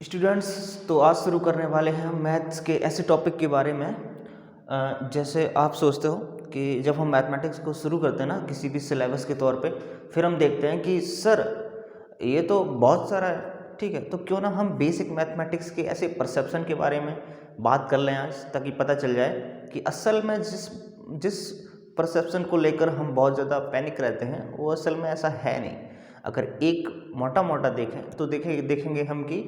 Students, तो आज शुरू करने वाले हैं हम मैथ्स के ऐसे टॉपिक के बारे में। जैसे आप सोचते हो कि जब हम मैथमेटिक्स को शुरू करते हैं ना किसी भी सिलेबस के तौर पे, फिर हम देखते हैं कि सर ये तो बहुत सारा है, ठीक है, तो क्यों ना हम बेसिक मैथमेटिक्स के ऐसे परसेप्शन के बारे में बात कर लें आज, ताकि पता चल जाए कि असल में जिस जिस परसेप्शन को लेकर हम बहुत ज़्यादा पैनिक रहते हैं वो असल में ऐसा है नहीं। अगर एक मोटा मोटा देखें तो देखेंगे हम कि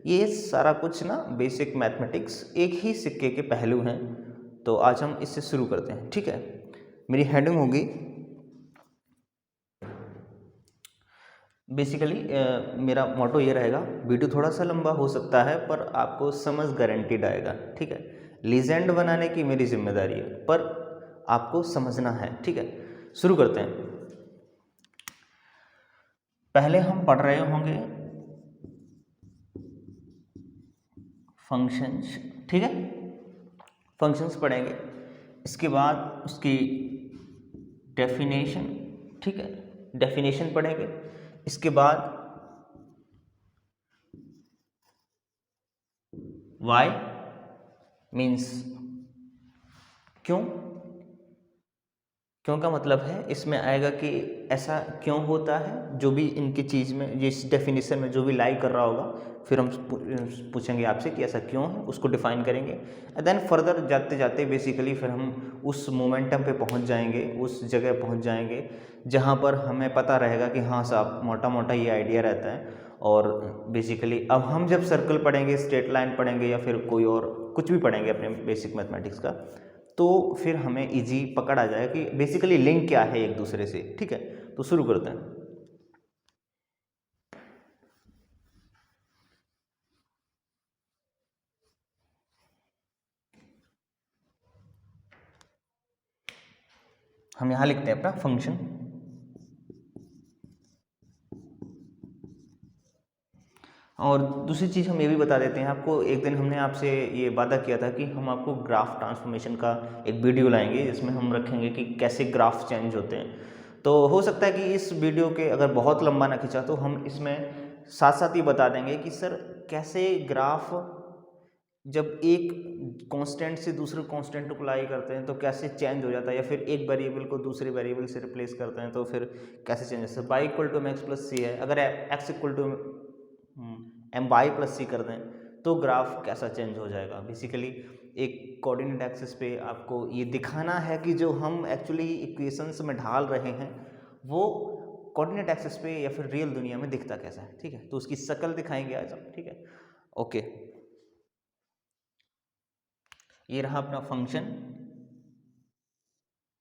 ये सारा कुछ ना बेसिक मैथमेटिक्स एक ही सिक्के के पहलू हैं। तो आज हम इससे शुरू करते हैं, ठीक है। मेरी हेडिंग होगी बेसिकली, मेरा मोटो ये रहेगा, वीडियो थोड़ा सा लंबा हो सकता है पर आपको समझ गारंटीड आएगा, ठीक है। लीजेंड बनाने की मेरी जिम्मेदारी है पर आपको समझना है, ठीक है। शुरू करते हैं। पहले हम पढ़ रहे होंगे फंक्शंस, ठीक है, फंक्शंस पढ़ेंगे। इसके बाद उसकी डेफिनेशन, ठीक है, डेफिनेशन पढ़ेंगे। इसके बाद वाई मीन्स क्यों, क्यों का मतलब है इसमें आएगा कि ऐसा क्यों होता है, जो भी इनकी चीज़ में, इस डेफिनेशन में जो भी लाई कर रहा होगा, फिर हम पूछेंगे आपसे कि ऐसा क्यों है, उसको डिफाइन करेंगे। एंड देन फर्दर जाते जाते बेसिकली फिर हम उस मोमेंटम पे पहुंच जाएंगे, उस जगह पहुंच जाएंगे जहां पर हमें पता रहेगा कि हाँ साहब, मोटा मोटा ये आइडिया रहता है। और बेसिकली अब हम जब सर्कल पढ़ेंगे, स्ट्रेट लाइन पढ़ेंगे या फिर कोई और कुछ भी पढ़ेंगे अपने बेसिक मैथमेटिक्स का, तो फिर हमें इजी पकड़ आ जाएगा कि बेसिकली लिंक क्या है एक दूसरे से, ठीक है। तो शुरू करते हैं। हम यहां लिखते हैं अपना फंक्शन। और दूसरी चीज़ हम ये भी बता देते हैं आपको, एक दिन हमने आपसे ये वादा किया था कि हम आपको ग्राफ ट्रांसफॉर्मेशन का एक वीडियो लाएंगे जिसमें हम रखेंगे कि कैसे ग्राफ चेंज होते हैं। तो हो सकता है कि इस वीडियो के अगर बहुत लंबा ना खिंचा तो हम इसमें साथ साथ ही बता देंगे कि सर कैसे ग्राफ जब एक कांस्टेंट से दूसरे कांस्टेंट को अप्लाई करते हैं तो कैसे चेंज हो जाता है, या फिर एक वेरिएबल को दूसरे वेरिएबल से रिप्लेस करते हैं तो फिर कैसे चेंज होता है। By equal to M X plus C है, अगर X equal to M Y plus C कर दें तो ग्राफ कैसा चेंज हो जाएगा। बेसिकली एक कोऑर्डिनेट एक्सिस पे आपको ये दिखाना है कि जो हम एक्चुअली इक्वेशंस में ढाल रहे हैं वो कोऑर्डिनेट एक्सिस पे या फिर रियल दुनिया में दिखता कैसा है, ठीक है। तो उसकी शक्ल दिखाएंगे आज हम, ठीक है। ओके, ये रहा अपना फंक्शन,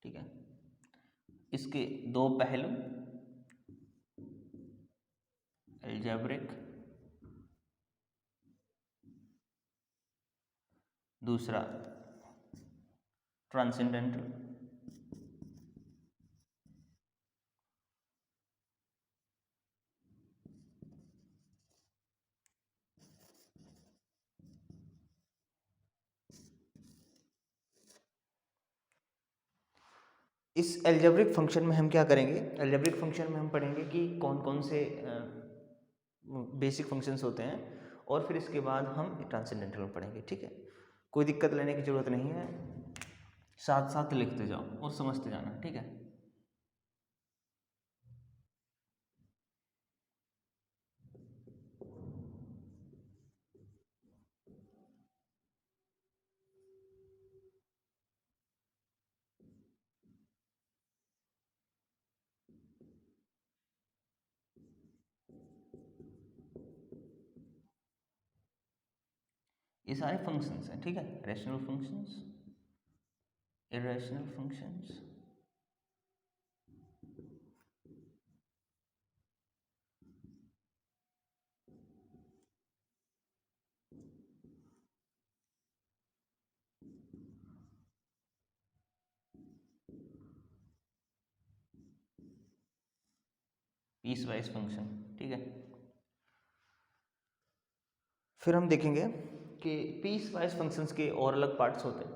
ठीक है। इसके दो पहलू, एल्जेब्रिक, दूसरा ट्रांसेंडेंटल। इस एल्जेब्रिक फंक्शन में हम क्या करेंगे, एल्जेब्रिक फंक्शन में हम पढ़ेंगे कि कौन कौन से बेसिक फंक्शंस होते हैं, और फिर इसके बाद हम ट्रांसेंडेंटल में पढ़ेंगे, ठीक है। कोई दिक्कत लेने की ज़रूरत नहीं है, साथ साथ लिखते जाओ और समझते जाना, ठीक है। ये सारे फंक्शंस हैं, ठीक है। Rational functions, irrational functions, piecewise function, ठीक है। फिर हम देखेंगे कि पीस वाइज फंक्शंस के और अलग पार्ट्स होते हैं।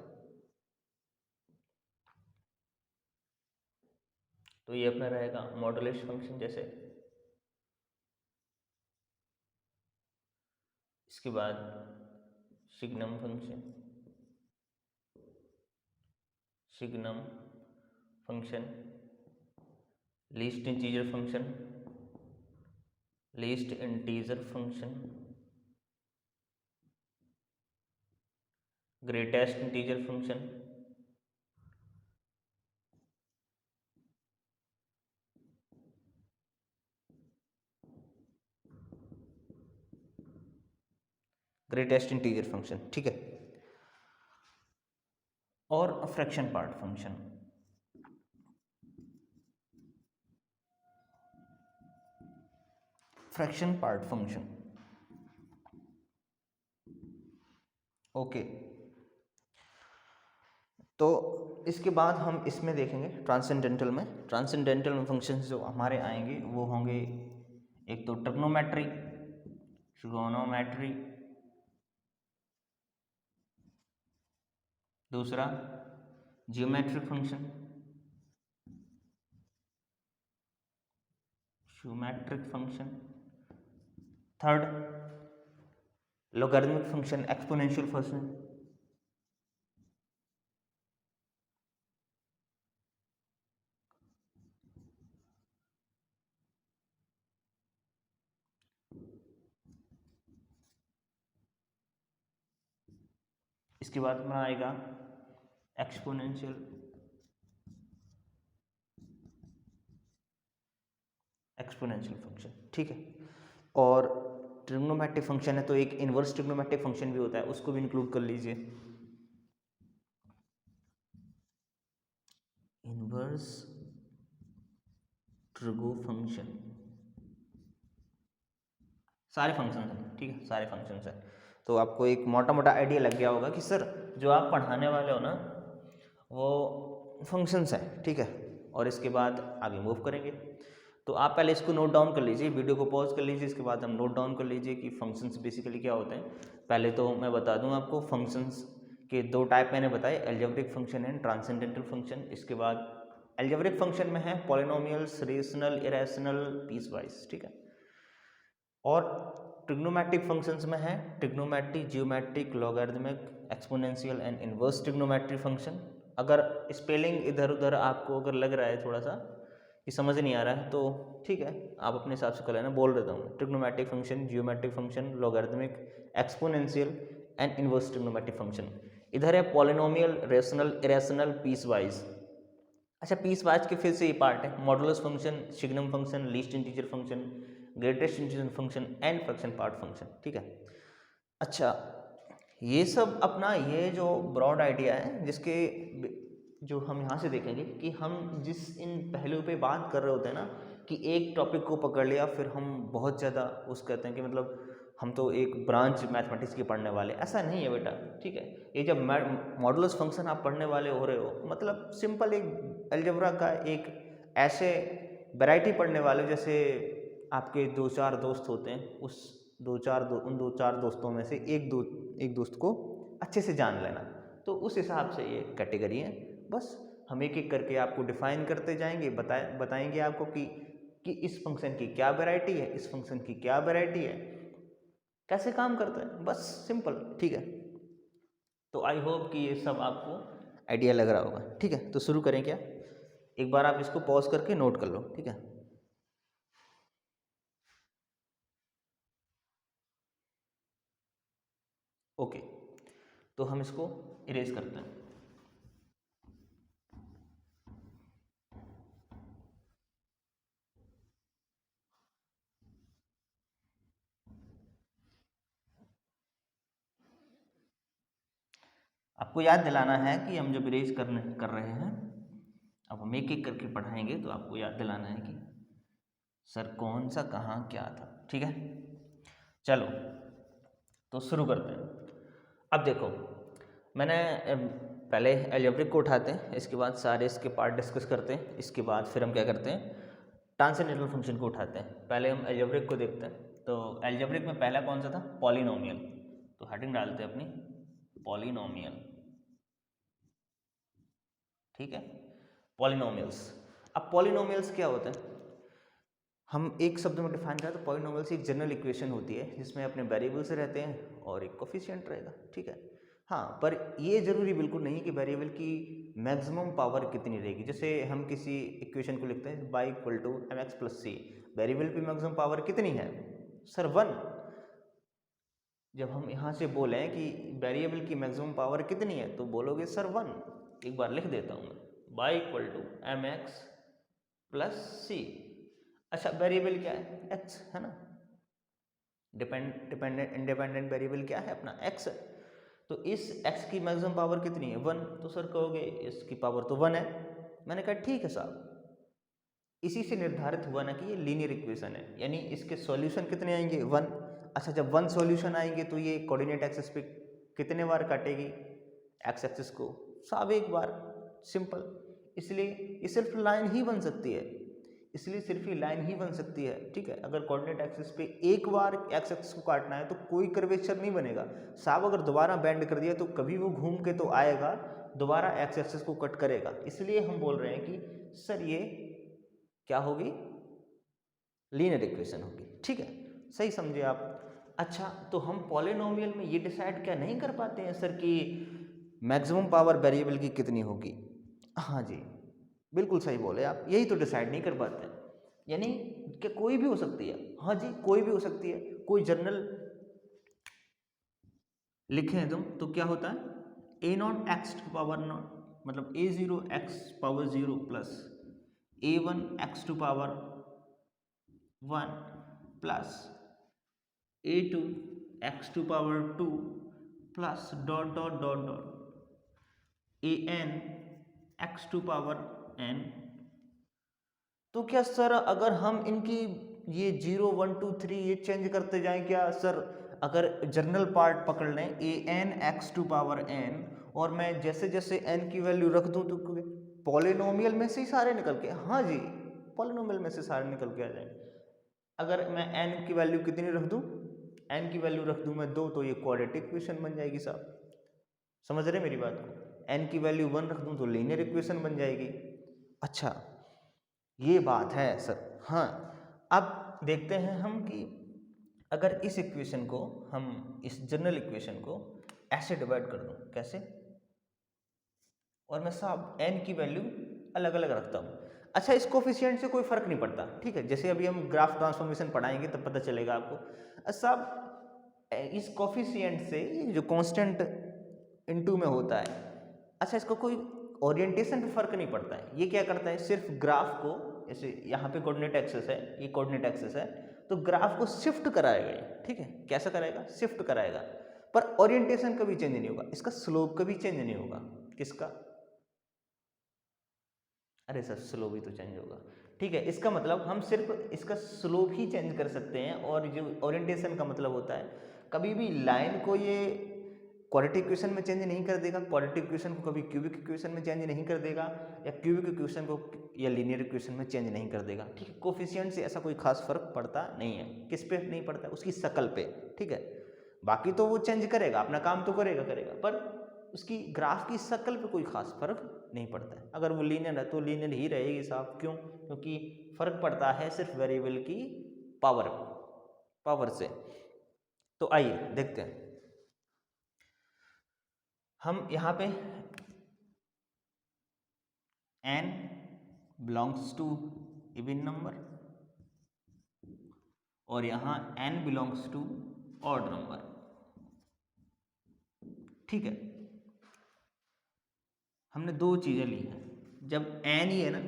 तो ये अपना रहेगा मॉडुलस फंक्शन, जैसे इसके बाद signum function, signum function, least integer function, least integer function, greatest integer function, greatest integer function, ठीक है, और fraction part function. Fraction part function, okay. तो इसके बाद हम इसमें देखेंगे ट्रांसेंडेंटल में। ट्रांसेंडेंटल में फंक्शंस जो हमारे आएंगे वो होंगे, एक तो ट्रिग्नोमेट्री, ट्रिगोनोमेट्री, दूसरा geometric function, geometric function, third logarithmic function, exponential function, इसके बाद में आएगा एक्सपोनेंशियल फंक्शन, ठीक है। और ट्रिग्नोमेट्रिक फंक्शन है तो एक इनवर्स ट्रिग्नोमेट्रिक फंक्शन भी होता है, उसको भी इंक्लूड कर लीजिए। इनवर्स ट्रिगो फंक्शन, सारे फंक्शन हैं, ठीक है, सारे फंक्शंस हैं। तो आपको एक मोटा मोटा आइडिया लग गया होगा कि सर जो आप पढ़ाने वाले हो ना वो फंक्शंस हैं, ठीक है। और इसके बाद आगे मूव करेंगे। तो आप पहले इसको नोट डाउन कर लीजिए, वीडियो को पॉज कर लीजिए, इसके बाद हम नोट डाउन कर लीजिए कि फंक्शंस बेसिकली क्या होते हैं। पहले तो मैं बता दूं आपको, फंक्शंस के दो टाइप मैंने बताए, algebraic function and transcendental function. इसके बाद अलजेब्रिक फंक्शन में है पॉलिनोमियल्स, रेशनल, इरेशनल, पीसवाइज, ठीक है। और ट्रिग्नोमेट्रिक फंक्शंस में है trigonometry, geometric, logarithmic, exponential and inverse trigonometry function. अगर स्पेलिंग इधर उधर आपको अगर लग रहा है थोड़ा सा कि समझ नहीं आ रहा है तो ठीक है, आप अपने हिसाब से कर लेना, बोल देता हूँ। Trigonometric function, geometric function, logarithmic, exponential and inverse trigonometric function. इधर है पॉलिनोमियल, रेशनल, इरेशनल, पीसवाइज। अच्छा, पीसवाइज के फिर से ये पार्ट है, modulus function, signum function, least integer function, greatest integer function and fraction part function, ठीक है। अच्छा, ये सब अपना ये जो ब्रॉड आइडिया है, जिसके जो हम यहाँ से देखेंगे कि हम जिस इन पहलुओं पे बात कर रहे होते हैं ना, कि एक टॉपिक को पकड़ लिया फिर हम बहुत ज़्यादा उस कहते हैं कि मतलब हम तो एक ब्रांच मैथमेटिक्स की पढ़ने वाले, ऐसा नहीं है बेटा, ठीक है। ये जब मॉडुलस फंक्शन आप पढ़ने वाले हो रहे हो, मतलब सिंपल एक अलजेब्रा का एक ऐसे वैरायटी पढ़ने वाले, जैसे आपके दो चार दोस्त होते हैं, उस उन दो चार दोस्तों में से एक दोस्त को अच्छे से जान लेना, तो उस हिसाब से ये कैटेगरी है। बस हम एक एक करके आपको डिफाइन करते जाएंगे, बताएंगे आपको कि इस फंक्शन की क्या वैरायटी है, इस फंक्शन की क्या वैरायटी है, कैसे काम करता है, बस सिंपल, ठीक है। तो आई होप कि ये सब आपको आइडिया लग रहा होगा, ठीक है। तो शुरू करें क्या, एक बार आप इसको पॉज करके नोट कर लो, ठीक है। ओके, तो हम इसको इरेज करते हैं। आपको याद दिलाना है कि हम जब इरेज कर रहे हैं, अब हम एक एक करके पढ़ाएंगे, तो आपको याद दिलाना है कि सर कौन सा कहाँ क्या था, ठीक है। चलो, तो शुरू करते हैं। अब देखो, मैंने पहले अलजेब्रिक को उठाते हैं, इसके बाद सारे इसके पार्ट डिस्कस करते हैं, इसके बाद फिर हम क्या करते हैं, ट्रांसेंडेंटल फंक्शन को उठाते हैं। पहले हम अलजेब्रिक को देखते हैं। तो अलजेब्रिक में पहला कौन सा था, पॉलिनोमियल। तो हेडिंग डालते हैं अपनी पॉलिनोमियल, ठीक है, पॉलिनोमियल्स। अब पॉलिनोमियल्स क्या होते हैं, हम एक शब्द में डिफाइन करें तो पॉलिनोमियल्स एक जनरल इक्वेशन होती है जिसमें अपने वेरिएबल्स रहते हैं और एक कोफिशिएंट रहेगा, ठीक है। हाँ, पर ये जरूरी बिल्कुल नहीं कि वेरिएबल की मैक्सिमम पावर कितनी रहेगी। जैसे हम किसी इक्वेशन को लिखते हैं y equal to M X plus C, variable की मैक्सिमम पावर कितनी है सर 1। जब हम यहाँ से बोलें कि वेरिएबल की मैक्सिमम पावर कितनी है तो बोलोगे सर 1। एक बार लिख देता हूँ मैं y equal to M X plus C. अच्छा, वेरिएबल क्या है x है ना, डिपेंडेंट इंडिपेंडेंट वेरिएबल क्या है अपना x है। तो इस x की मैक्सिमम पावर कितनी है 1। तो सर कहोगे इसकी पावर तो 1 है। मैंने कहा ठीक है साहब, इसी से निर्धारित हुआ ना कि ये लीनियर इक्वेशन है, यानी इसके सॉल्यूशन कितने आएंगे 1। अच्छा, जब 1 सॉल्यूशन आएंगे तो ये कोऑर्डिनेट एक्सिस पे कितने बार काटेगी एक्स एक्सिस को, साहब एक बार, सिंपल। इसलिए ये सिर्फ लाइन ही बन सकती है, इसलिए सिर्फ ये लाइन ही बन सकती है, ठीक है। अगर कोऑर्डिनेट एक्सिस पे एक बार एक्स एक्सिस को काटना है तो कोई कर्वेचर नहीं बनेगा साहब। अगर दोबारा बेंड कर दिया तो कभी वो घूम के तो आएगा, दोबारा एक्स एक्सिस को कट करेगा। इसलिए हम बोल रहे हैं कि सर ये क्या होगी, लीनियर इक्वेशन होगी, ठीक है। सही समझे आप। अच्छा, तो हम पॉलिनोमियल में ये डिसाइड क्या नहीं कर पाते हैं सर कि मैक्सिमम पावर वेरिएबल की कितनी होगी। हाँ जी, बिल्कुल सही बोले आप, यही तो डिसाइड नहीं कर पाते, यानी कि कोई भी हो सकती है। हाँ जी, कोई भी हो सकती है। कोई जर्नल लिखें तुम तो क्या होता है A naught X to power naught, मतलब A zero X power zero plus A one X to power 1 plus A two X to power 2 plus dot dot dot dot A N X to power n। तो क्या sir अगर हम इनकी ये 0 1 2 3 ये change करते जाएं क्या सर, अगर जर्नल पार्ट पकड़ लें A N X to power n और मैं जैसे जैसे n की वैल्यू रख दूं तो पॉलिनोमियल में से ही सारे निकल के, हाँ जी, पॉलिनोमियल में से सारे निकल के आ जाएंगे। अगर मैं n की वैल्यू कितनी रख दूं, n की वैल्यू रख दूं मैं 2 तो ये क्वाड्रेटिक इक्वेशन बन जाएगी साहब। समझ रहे मेरी बात को। n की वैल्यू 1 रख दूं तो लीनियर इक्वेशन बन जाएगी। अच्छा, ये बात है सर। हाँ, अब देखते हैं हम कि अगर इस इक्वेशन को हम इस जनरल इक्वेशन को ऐसे डिवाइड कर दूं, कैसे, और मैं साहब n की वैल्यू अलग अलग रखता हूँ। अच्छा, इस कोफिशिएंट से कोई फर्क नहीं पड़ता, ठीक है। जैसे अभी हम ग्राफ ट्रांसफॉर्मेशन पढ़ाएंगे तब पता चलेगा आपको। साहब इस कोफिशिएंट से जो कांस्टेंट इनटू में होता है, अच्छा इसका कोई ओरिएंटेशन पे फर्क नहीं पड़ता है। ये क्या करता है, सिर्फ ग्राफ को, जैसे यहाँ पे कोऑर्डिनेट एक्सिस है, ये कोऑर्डिनेट एक्सिस है, तो ग्राफ को शिफ्ट कराएगा ये, ठीक है। कैसा कराएगा, शिफ्ट कराएगा, पर ओरिएंटेशन कभी चेंज नहीं होगा, इसका स्लोप कभी चेंज नहीं होगा। किसका, अरे सर स्लोप ही तो चेंज होगा, ठीक है। इसका मतलब हम सिर्फ इसका स्लोप ही चेंज कर सकते हैं, और जो ओरिएंटेशन का मतलब होता है कभी भी लाइन को ये क्वाड्रेटिक इक्वेशन में चेंज नहीं कर देगा, क्वाड्रेटिक इक्वेशन को कभी क्यूबिक इक्वेशन में चेंज नहीं कर देगा, या क्यूबिक इक्वेशन को या लीनियर इक्वेशन में चेंज नहीं कर देगा, ठीक है। कोफिशिएंट से ऐसा कोई खास फर्क पड़ता नहीं है। किस पे नहीं पड़ता है, उसकी शक्ल पे, ठीक है। बाकी तो वो चेंज करेगा, अपना काम तो करेगा करेगा, पर उसकी ग्राफ की शक्ल पे कोई खास फर्क नहीं पड़ता है। अगर वो लीनियर है तो लीनियर ही रहेगी साहब, क्यों, क्योंकि फर्क पड़ता है सिर्फ वेरिएबल की पावर से। तो आइए देखते हैं हम यहाँ पे n belongs to even number और यहाँ n belongs to odd number, ठीक है। हमने दो चीज़ें ली हैं। जब n ही है ना,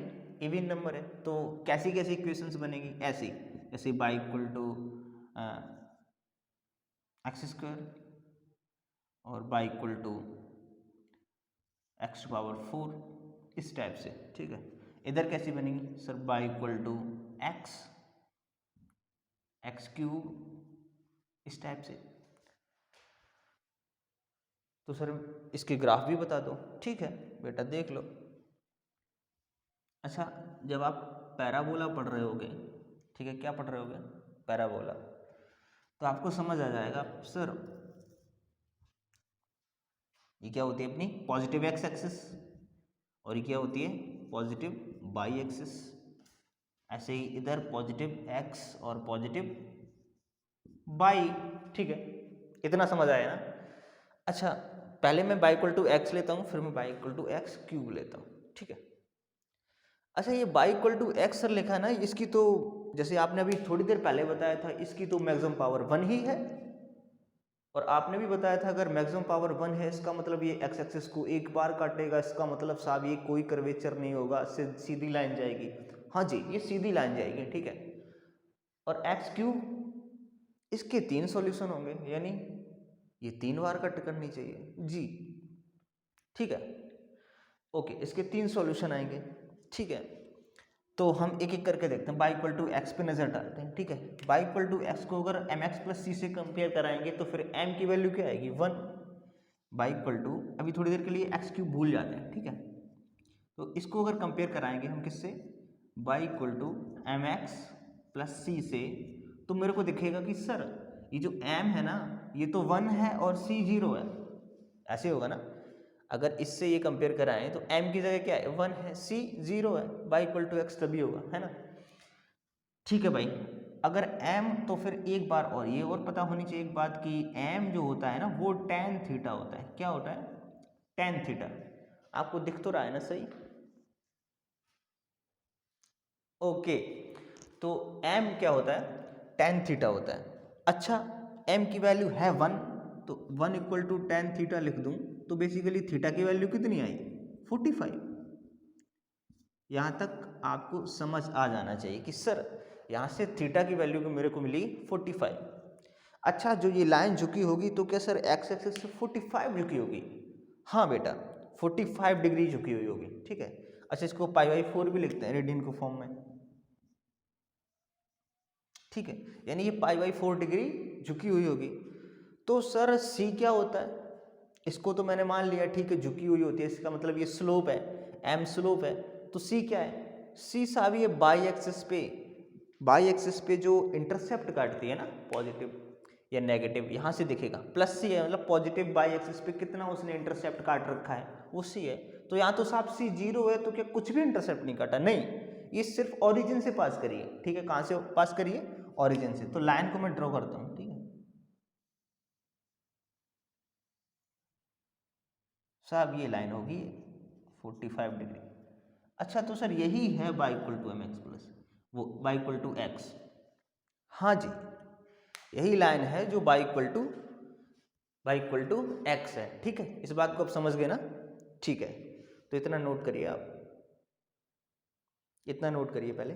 इवन नंबर है, तो कैसी कैसी इक्वेशंस बनेगी, ऐसी जैसे y equal to x square और y equal to X to power 4, इस टाइप से, ठीक है। इधर कैसी बनेगी sir, y equal to X cube, इस टाइप से। तो सर इसके ग्राफ भी बता दो, ठीक है बेटा देख लो। अच्छा, जब आप पैराबोला पढ़ रहे होगे, ठीक है, क्या पढ़ रहे होगे, पैराबोला, तो आपको समझ आ जाएगा सर ये क्या होती है अपनी पॉजिटिव एक्स एक्सिस और ये क्या होती है पॉजिटिव वाई एक्सिस, ऐसे ही इधर पॉजिटिव एक्स और पॉजिटिव बाई, ठीक है, इतना समझ आया ना। अच्छा, पहले मैं बाई इक्वल टू एक्स लेता हूँ, फिर मैं y equal to X cube लेता हूँ, ठीक है। अच्छा, ये y equal to X sir लिखा है ना, इसकी तो जैसे आपने अभी थोड़ी देर पहले बताया था, इसकी तो मैक्सिमम पावर 1 ही है, और आपने भी बताया था अगर मैक्सिमम पावर 1 है इसका मतलब ये एक्स एक्सिस को एक बार काटेगा, इसका मतलब साहब ये कोई कर्वेचर नहीं होगा, सीधी लाइन जाएगी। हाँ जी, ये सीधी लाइन जाएगी, ठीक है। और एक्स क्यूब, इसके 3 सॉल्यूशन होंगे, यानी ये 3 बार कट करनी चाहिए जी, ठीक है। ओके, इसके 3 सॉल्यूशन आएंगे, ठीक है। तो हम एक एक करके देखते हैं। बाई इक्वल टू एक्स पे नजर डालते हैं, ठीक है। बाई इक्वल टू एक्स को अगर एम एक्स प्लस सी से कंपेयर कराएंगे तो फिर एम की वैल्यू क्या आएगी, 1। बाई इक्वल टू, अभी थोड़ी देर के लिए एक्स क्यूब भूल जाते हैं, ठीक है। तो इसको अगर कंपेयर कराएंगे हम किससे, Y equal to M X plus C से, तो मेरे को दिखेगा कि सर ये जो एम है ना, ये तो 1 है और सी 0 है, ऐसे होगा ना। अगर इससे ये कंपेयर कराएं तो m की जगह क्या है, 1 है, c 0 है, बाई इक्वल टू एक्स तभी होगा, है ना। ठीक है भाई, अगर m तो फिर एक बार और ये और पता होनी चाहिए एक बात कि m जो होता है ना वो tan थीटा होता है। क्या होता है, tan थीटा। आपको दिख तो रहा है ना सही, ओके। तो m क्या होता है, tan थीटा होता है। अच्छा, m की वैल्यू है 1, तो 1 इक्वल टू tan थीटा लिख दूं तो बेसिकली थीटा की वैल्यू कितनी आई, 45। यहाँ तक आपको समझ आ जाना चाहिए कि सर यहाँ से थीटा की वैल्यू को मेरे को मिली 45। अच्छा, जो ये लाइन झुकी होगी तो क्या सर एक्स एक्सिस से 45 झुकी होगी, हाँ बेटा 45 डिग्री झुकी हुई होगी, ठीक है। अच्छा, इसको पाई बाई 4 भी लिखते हैं रेडियन को फॉर्म में, ठीक है, यानी ये पाई बाई 4 डिग्री झुकी हुई होगी। तो सर सी क्या होता है, इसको तो मैंने मान लिया, ठीक है, झुकी हुई होती है, इसका मतलब ये स्लोप है, एम स्लोप है। तो सी क्या है, सी साहब ये बाई एक्सिस पे जो इंटरसेप्ट काटती है ना, पॉजिटिव या नेगेटिव, यहाँ से दिखेगा प्लस सी है, मतलब पॉजिटिव बाई एक्सिस पे कितना उसने इंटरसेप्ट काट रखा है वो सी है। तो यहाँ तो साहब सी 0 है, तो क्या कुछ भी इंटरसेप्ट नहीं काटा, नहीं, ये सिर्फ ओरिजिन से पास करिए, ठीक है। कहाँ से पास करिए, ओरिजिन से। तो लाइन को मैं ड्रॉ करता हूँ, ठीक है साहब, ये लाइन होगी 45 डिग्री। अच्छा, तो सर यही है by equal to M X plus वो बाई इक्वल टू एक्स, हाँ जी, यही लाइन है जो बाई इक्वल टू एक्स है, ठीक है। इस बात को आप समझ गए ना, ठीक है। तो इतना नोट करिए आप, इतना नोट करिए पहले।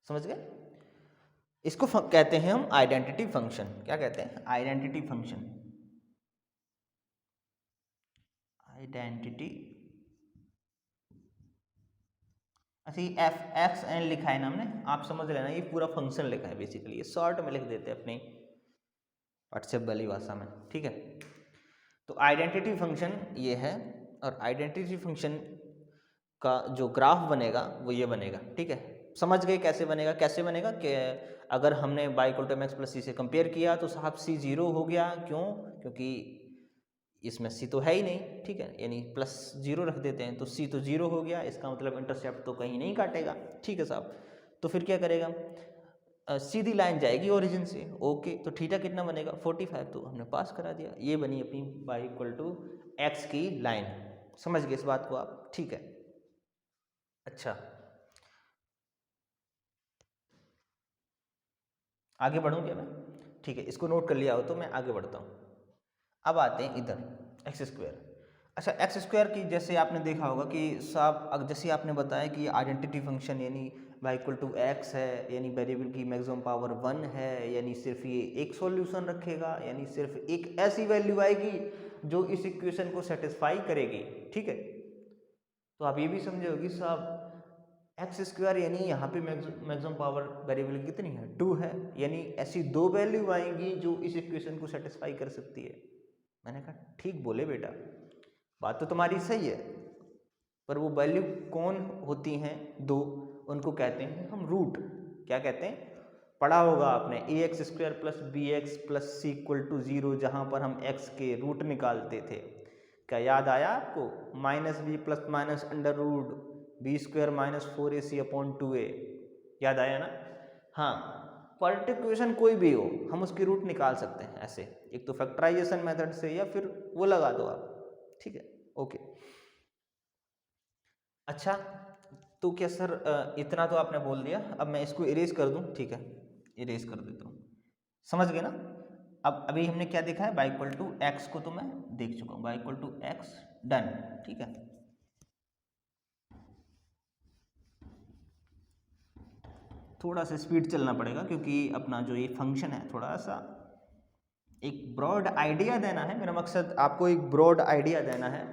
समझ गए, इसको कहते हैं हम आइडेंटिटी फंक्शन। क्या कहते हैं, आइडेंटिटी फंक्शन, आइडेंटिटी। अच्छा, ये एफ एक्स एन लिखा है ना हमने, आप समझ लेना ये पूरा फंक्शन लिखा है बेसिकली, ये शॉर्ट में लिख देते हैं अपनी व्हाट्सएप वाली भाषा में, ठीक है। तो आइडेंटिटी फंक्शन ये है, और आइडेंटिटी फंक्शन का जो ग्राफ बनेगा वो ये बनेगा, ठीक है। समझ गए कैसे बनेगा, कैसे बनेगा कि अगर हमने Y equal to M X plus C से कंपेयर किया तो साहब सी 0 हो गया, क्यों, क्योंकि इसमें सी तो है ही नहीं, ठीक है, यानी प्लस 0 रख देते हैं तो सी तो 0 हो गया, इसका मतलब इंटरसेप्ट तो कहीं नहीं काटेगा, ठीक है साहब। तो फिर क्या करेगा, सीधी लाइन जाएगी ओरिजिन से, ओके। तो थीटा कितना बनेगा 45, तो हमने पास करा दिया, ये बनी अपनी बाई इक्वल टू एक्स की लाइन। समझ गए इस बात को आप, ठीक है। अच्छा, आगे बढ़ूँ क्या मैं, ठीक है, इसको नोट कर लिया हो तो मैं आगे बढ़ता हूँ। अब आते हैं इधर एक्स स्क्वायर। अच्छा, एक्स स्क्वायर की जैसे आपने देखा होगा कि साहब जैसे आपने बताया कि आइडेंटिटी फंक्शन यानी वाई इक्वल टू एक्स है, यानी वेरिएबल की मैक्सिमम पावर 1 है, यानी सिर्फ ये एक सॉल्यूशन रखेगा, यानी सिर्फ एक ऐसी वैल्यू आएगी जो इस इक्वेशन को सेटिस्फाई करेगी, ठीक है। तो आप ये भी समझे होगी साहब एक्स स्क्वायर यानी यहाँ पे मैक्सिमम पावर वेरिएबल कितनी है, 2 है, यानी ऐसी दो वैल्यू आएंगी जो इस इक्वेशन को सेटिस्फाई कर सकती है। मैंने कहा ठीक बोले बेटा, बात तो तुम्हारी सही है, पर वो वैल्यू कौन होती हैं, दो, उनको कहते हैं हम रूट। क्या कहते हैं, पढ़ा होगा आपने A X square plus B X plus C equal to 0, जहाँ पर हम एक्स के रूट निकालते थे, क्या याद आया आपको? Minus B plus minus under root B square minus 4ac upon 2a, याद आया ना? हाँ, क्वाड्रेटिक इक्वेशन कोई भी हो हम उसकी रूट निकाल सकते हैं ऐसे, एक तो फैक्टराइजेशन मेथड से या फिर वो लगा दो आप, ठीक है, ओके। अच्छा, तो क्या सर इतना तो आपने बोल दिया, अब मैं इसको इरेज कर दूं, ठीक है, इरेज कर देता हूँ, समझ गए ना? अब अभी हमने क्या देखा है, बाई इक्वल टू एक्स को तो मैं देख चुका हूँ, y equal to X, done, ठीक है। थोड़ा सा स्पीड चलना पड़ेगा क्योंकि अपना जो ये फंक्शन है थोड़ा सा एक ब्रॉड आइडिया देना है, मेरा मकसद आपको एक ब्रॉड आइडिया देना है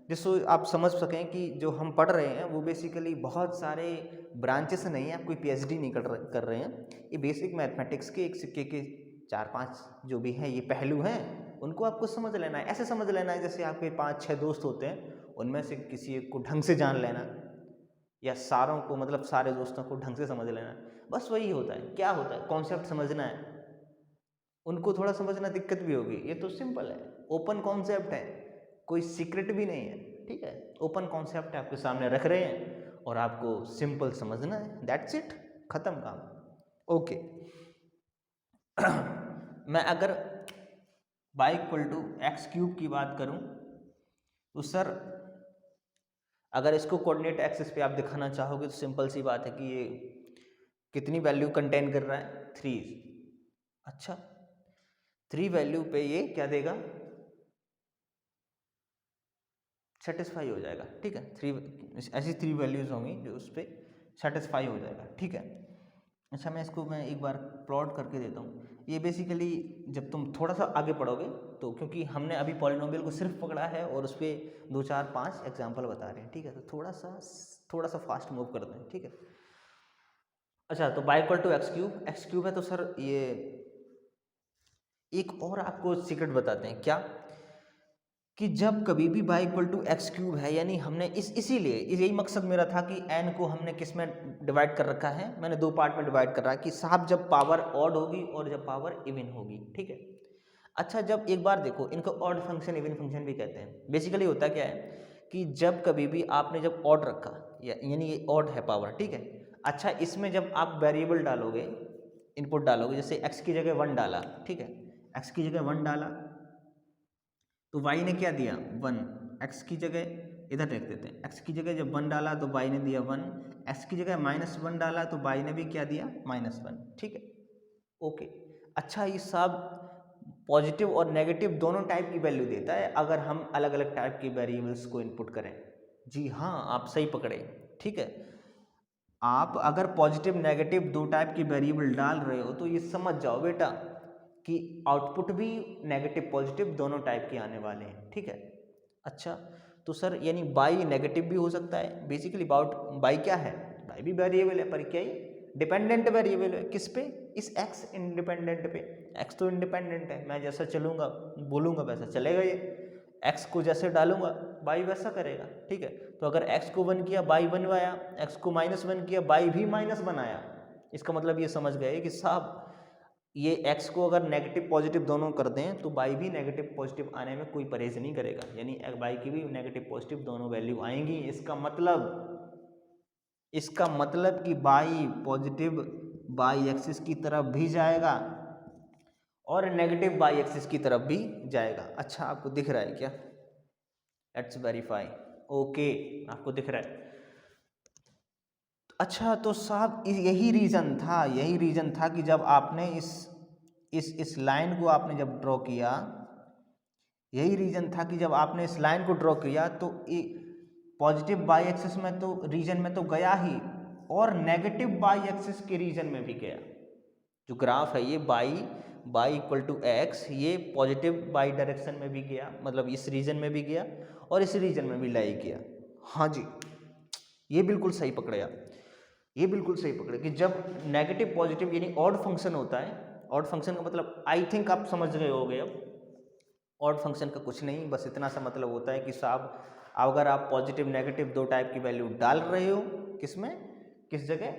जिससे आप समझ सकें कि जो हम पढ़ रहे हैं वो बेसिकली बहुत सारे ब्रांचेस नहीं है, आप कोई पीएचडी नहीं कर रहे हैं, ये बेसिक मैथमेटिक्स के एक सिक्के के 4-5 जो भी हैं ये पहलू हैं, उनको आपको समझ लेना है, ऐसे समझ लेना है जैसे आपके 5-6 दोस्त होते हैं, उनमें से किसी एक को ढंग से जान लेना, या सारों को मतलब सारे दोस्तों को ढंग से समझ लेना है, बस वही होता है। क्या होता है, कॉन्सेप्ट समझना है, उनको थोड़ा समझना दिक्कत भी होगी, ये तो सिंपल है, ओपन कॉन्सेप्ट है, कोई सीक्रेट भी नहीं है, ठीक है, ओपन कॉन्सेप्ट आपके सामने रख रहे हैं और आपको सिंपल समझना है, दैट्स इट, खत्म काम, ओके। मैं अगर y equal to X cube की बात करूं तो सर अगर इसको कोऑर्डिनेट एक्सिस पे आप दिखाना चाहोगे तो सिंपल सी बात है कि ये कितनी वैल्यू कंटेन कर रहा है, 3, अच्छा 3 वैल्यू पे ये क्या देगा, सेटिस्फाई हो जाएगा, ठीक है, 3 ऐसी 3 वैल्यूज होंगी जो उस पर सेटिस्फाई हो जाएगा, ठीक है। अच्छा, मैं एक बार प्लॉट करके देता हूँ, ये बेसिकली जब तुम थोड़ा सा आगे पढ़ोगे तो, क्योंकि हमने अभी पॉलिनोमियल को सिर्फ पकड़ा है और उस पर 2 4 5 एग्जाम्पल बता रहे हैं, ठीक है, तो थोड़ा सा फास्ट मूव करते हैं, ठीक है। अच्छा, तो y equal to X cube है, तो सर ये एक और आपको सीक्रेट बताते हैं, क्या कि जब कभी भी y equal to X cube है, यानी हमने इसीलिए यही मकसद मेरा था कि n को हमने किस में डिवाइड कर रखा है, मैंने 2 पार्ट में डिवाइड कर रहा है कि साहब जब पावर ऑड होगी और जब पावर इवन होगी, ठीक है। अच्छा, जब एक बार देखो, इनको ऑड फंक्शन इवन फंक्शन भी कहते हैं, बेसिकली होता क्या है कि जब कभी भी आपने जब ऑड रखा यानी ये ऑड है पावर, ठीक है, अच्छा इसमें जब आप वेरिएबल डालोगे, इनपुट डालोगे, जैसे x की जगह 1 डाला, ठीक है, x की जगह 1 डाला तो y ने क्या दिया 1, x की जगह इधर रख देते हैं, x की जगह जब 1 डाला तो y ने दिया 1, x की जगह -1 डाला तो y ने भी क्या दिया -1, ठीक है, ओके। अच्छा, ये सब पॉजिटिव और नेगेटिव दोनों टाइप की वैल्यू देता है अगर हम अलग अलग टाइप की वेरिएबल्स को इनपुट करें, जी हाँ, आप सही पकड़े, ठीक है। आप अगर पॉजिटिव नेगेटिव 2 टाइप की वेरिएबल डाल रहे हो तो ये समझ जाओ बेटा कि आउटपुट भी नेगेटिव पॉजिटिव दोनों टाइप के आने वाले हैं, ठीक है। अच्छा, तो सर यानी बाई नेगेटिव भी हो सकता है, बेसिकली बाई क्या है, बाई भी वेरिएबल है, पर क्या ही डिपेंडेंट वेरिएबल है, किस पे, इस एक्स इंडिपेंडेंट पे, एक्स तो इंडिपेंडेंट है, मैं जैसा चलूंगा बोलूंगा वैसा चलेगा, ये एक्स को जैसे डालूंगा बाई वैसा करेगा, ठीक है। तो अगर एक्स को 1 किया बाई बनवाया, एक्स को -1 किया बाई भी माइनस बनाया, इसका मतलब ये समझ गए कि साहब ये x को अगर नेगेटिव पॉजिटिव दोनों कर दें तो y भी नेगेटिव पॉजिटिव आने में कोई परहेज नहीं करेगा, यानी y की भी नेगेटिव पॉजिटिव दोनों वैल्यू आएंगी, इसका मतलब कि y पॉजिटिव y एक्सिस की तरफ भी जाएगा और नेगेटिव y एक्सिस की तरफ भी जाएगा। अच्छा, आपको दिख रहा है क्या, लेट्स वेरीफाई, ओके, आपको दिख रहा है। अच्छा, तो साहब यही रीज़न था कि जब आपने इस लाइन को आपने जब ड्रॉ किया, यही रीज़न था कि जब आपने इस लाइन को ड्रॉ किया तो पॉजिटिव बाई एक्सिस में तो रीजन में तो गया ही और नेगेटिव बाई एक्सिस के रीजन में भी गया। जो ग्राफ है ये बाई इक्वल टू एक्स, ये पॉजिटिव बाई डायरेक्शन में भी गया, मतलब इस रीजन में भी गया और इस रीजन में भी लाई गया। हाँ जी, ये बिल्कुल सही पकड़े आप, ये बिल्कुल सही पकड़े कि जब नेगेटिव पॉजिटिव यानी ऑड फंक्शन होता है, ऑड फंक्शन का मतलब आई थिंक आप समझ गए होंगे अब, ऑड फंक्शन का कुछ नहीं, बस इतना सा मतलब होता है कि साहब अगर आप पॉजिटिव नेगेटिव 2 टाइप की वैल्यू डाल रहे हो किसमें, किस जगह,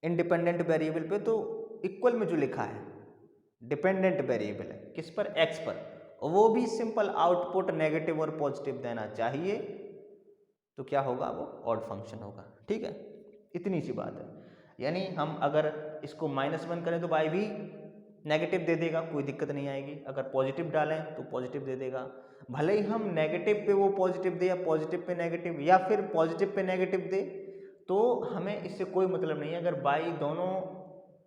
इंडिपेंडेंट वेरिएबल पे, तो इक्वल में जो लिखा है डिपेंडेंट वेरिएबल है किस पर, एक्स पर, वो भी सिंपल आउटपुट नेगेटिव और पॉजिटिव देना चाहिए, तो क्या होगा, वो ऑड फंक्शन होगा। ठीक है, इतनी सी बात है। यानी हम अगर इसको -1 करें तो y भी नेगेटिव दे देगा, कोई दिक्कत नहीं आएगी। अगर पॉजिटिव डालें तो पॉजिटिव दे देगा। भले ही हम नेगेटिव पे वो पॉजिटिव दे या पॉजिटिव पे नेगेटिव या फिर पॉजिटिव पे नेगेटिव दे, तो हमें इससे कोई मतलब नहीं है। अगर बाई दोनों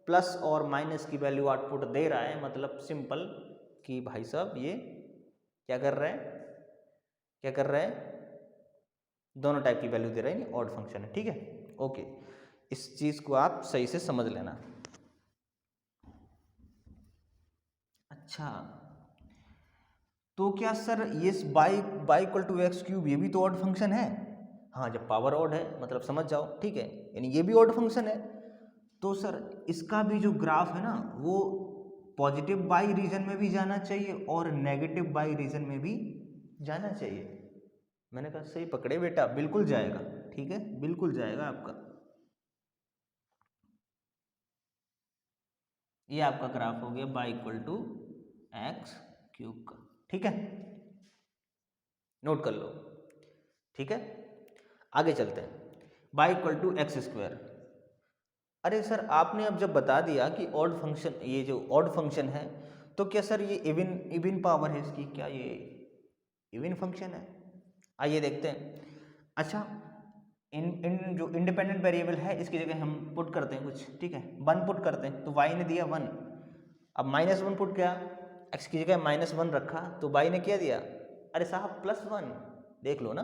प्लस और माइनस की वैल्यू आउटपुट दे रहा है, मतलब सिंपल कि भाई साहब ये क्या कर रहा है, क्या कर रहा है, दोनों टाइप की वैल्यू दे रहा है, यानी ऑड फंक्शन है। ठीक है, ओके, इस चीज़ को आप सही से समझ लेना। अच्छा, तो क्या सर ये y equal to X cube ये भी तो ऑड फंक्शन है? हाँ, जब पावर ऑड है मतलब समझ जाओ। ठीक है, यानी ये भी ऑड फंक्शन है। तो सर इसका भी जो ग्राफ है ना, वो पॉजिटिव बाई रीजन में भी जाना चाहिए और नेगेटिव बाई रीजन में भी जाना चाहिए। मैंने कहा सही पकड़े बेटा, बिल्कुल जाएगा। ठीक है, बिल्कुल जाएगा आपका। ये आपका ग्राफ हो गया y equal to X cube का। ठीक है, नोट कर लो। ठीक है, आगे चलते हैं। Y equal to x square. अरे सर आपने अब जब बता दिया कि ऑड फंक्शन, ये जो ऑड फंक्शन है, तो क्या सर ये इवन इवन पावर है इसकी, क्या ये इवन फंक्शन है? आइए देखते हैं। अच्छा, इन इन जो इंडिपेंडेंट वेरिएबल है इसकी जगह हम पुट करते हैं कुछ। ठीक है, 1 पुट करते हैं, तो y ने दिया 1। अब -1 पुट किया, x की जगह -1 रखा, तो y ने क्या दिया, अरे साहब +1। देख लो ना,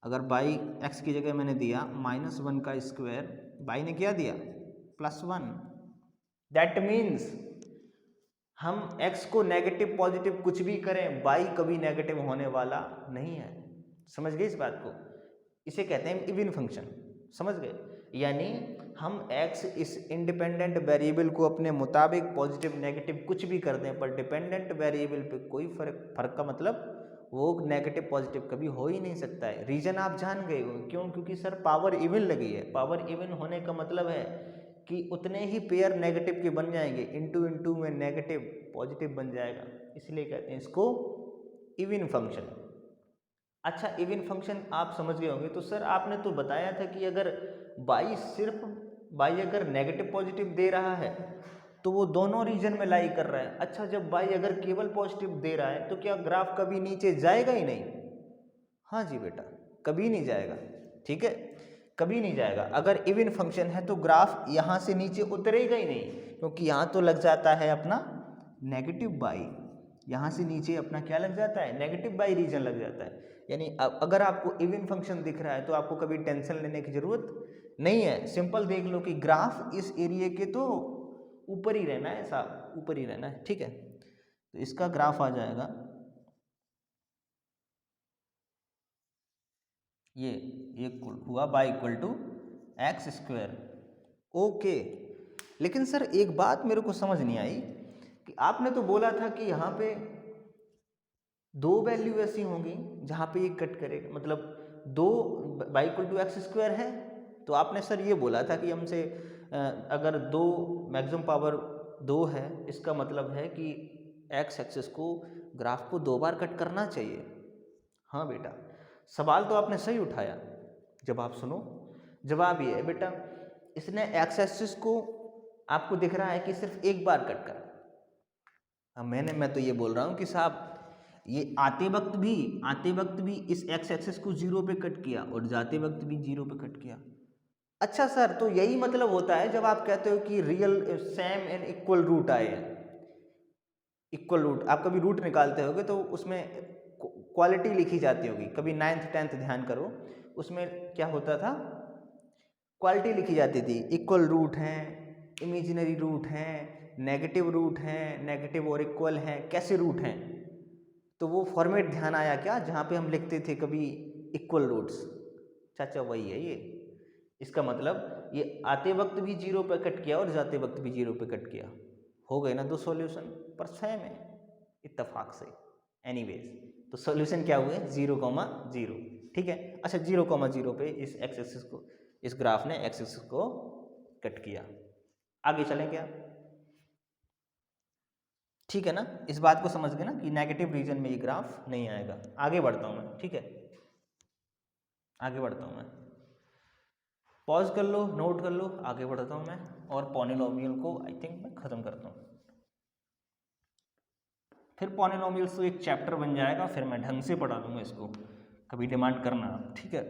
अगर बाई x की जगह मैंने दिया -1 का स्क्वायर, y ने क्या दिया, +1। दैट मीन्स हम x को नेगेटिव पॉजिटिव कुछ भी करें, y कभी नेगेटिव होने वाला नहीं है। समझ गए इस बात को? इसे कहते हैं इवन फंक्शन। समझ गए? यानी हम x इस इंडिपेंडेंट वेरिएबल को अपने मुताबिक पॉजिटिव नेगेटिव कुछ भी कर दें, पर डिपेंडेंट वेरिएबल पे कोई फर्क का मतलब वो नेगेटिव पॉजिटिव कभी हो ही नहीं सकता है। रीजन आप जान गए हो, क्यों? क्योंकि सर पावर इवन लगी है। पावर इवन होने का मतलब है कि उतने ही पेयर नेगेटिव के बन जाएंगे, इंटू इंटू में नेगेटिव पॉजिटिव बन जाएगा, इसलिए कहते हैं इसको इवन फंक्शन। अच्छा, इवन फंक्शन आप समझ गए होंगे। तो सर आपने तो बताया था कि अगर बाई सिर्फ बाई अगर नेगेटिव पॉजिटिव दे रहा है तो वो दोनों रीजन में लाई कर रहा है। अच्छा, जब बाई अगर केवल पॉजिटिव दे रहा है तो क्या ग्राफ कभी नीचे जाएगा ही नहीं? हाँ जी बेटा, कभी नहीं जाएगा। ठीक है, कभी नहीं जाएगा। अगर इवन फंक्शन है तो ग्राफ यहाँ से नीचे उतरेगा ही नहीं, क्योंकि यहाँ तो लग जाता है अपना नेगेटिव बाई, यहाँ से नीचे अपना क्या लग जाता है, नेगेटिव बाई रीजन लग जाता है। यानी अगर आपको इवन फंक्शन दिख रहा है तो आपको कभी टेंशन लेने की जरूरत नहीं है। सिंपल देख लो कि ग्राफ इस एरिया के तो ऊपर ही रहना है साहब, ऊपर ही रहना है। ठीक है, तो इसका ग्राफ आ जाएगा ये हुआ y equal to x square. Okay, लेकिन सर एक बात मेरे को समझ नहीं आई कि आपने तो बोला था कि यहाँ पे दो वैल्यू ऐसी होंगी जहाँ पे ये कट करेगा, मतलब दो y equal to x square है, तो आपने सर ये बोला था कि हमसे अगर दो मैक्सिमम पावर 2 है, इसका मतलब है कि एक्स एक्सिस को ग्राफ को 2 बार कट करना चाहिए। हाँ बेटा, सवाल तो आपने सही उठाया। जवाब सुनो, जवाब ये है बेटा, इसने एक्स एक्सिस को आपको दिख रहा है कि सिर्फ एक बार कट कर। अब मैं तो ये बोल रहा हूँ कि साहब ये आते वक्त भी इस एक्स एक्सिस को 0 पे कट किया और जाते वक्त भी 0 पे कट किया। अच्छा सर, तो यही मतलब होता है जब आप कहते हो कि real same and equal root आए हैं। इक्वल रूट, आप कभी रूट निकालते होगे तो उसमें क्वालिटी लिखी जाती होगी, कभी 9th 10th ध्यान करो, उसमें क्या होता था, क्वालिटी लिखी जाती थी। इक्वल रूट हैं, इमेजिनरी रूट हैं, नेगेटिव रूट हैं, नेगेटिव और इक्वल हैं, कैसे रूट हैं। तो वो फॉर्मेट ध्यान आया क्या, जहाँ पे हम लिखते थे कभी इक्वल रूट्स। चाचा वही है ये। इसका मतलब ये आते वक्त भी 0 पे कट किया और जाते वक्त भी 0 पे कट किया। हो गए ना दो सॉल्यूशन, पर सेम है इत्तेफाक से। एनीवेज, तो सॉल्यूशन क्या हुए, 0,0। ठीक है, अच्छा 0,0 पे इस एक्स एक्सिस को, इस ग्राफ ने एक्स एक्सिस को कट किया। आगे चलें क्या? ठीक है ना, इस बात को समझ गए ना कि नेगेटिव रीजन में ये ग्राफ नहीं आएगा। आगे बढ़ता हूँ मैं, ठीक है, आगे बढ़ता हूँ मैं, पॉज कर लो, नोट कर लो, आगे बढ़ता हूँ मैं और पॉलिनोमियल को आई थिंक मैं ख़त्म करता हूँ। फिर पॉलिनोमियल्स तो एक चैप्टर बन जाएगा, फिर मैं ढंग से पढ़ा दूंगा इसको, कभी डिमांड करना आप, ठीक है।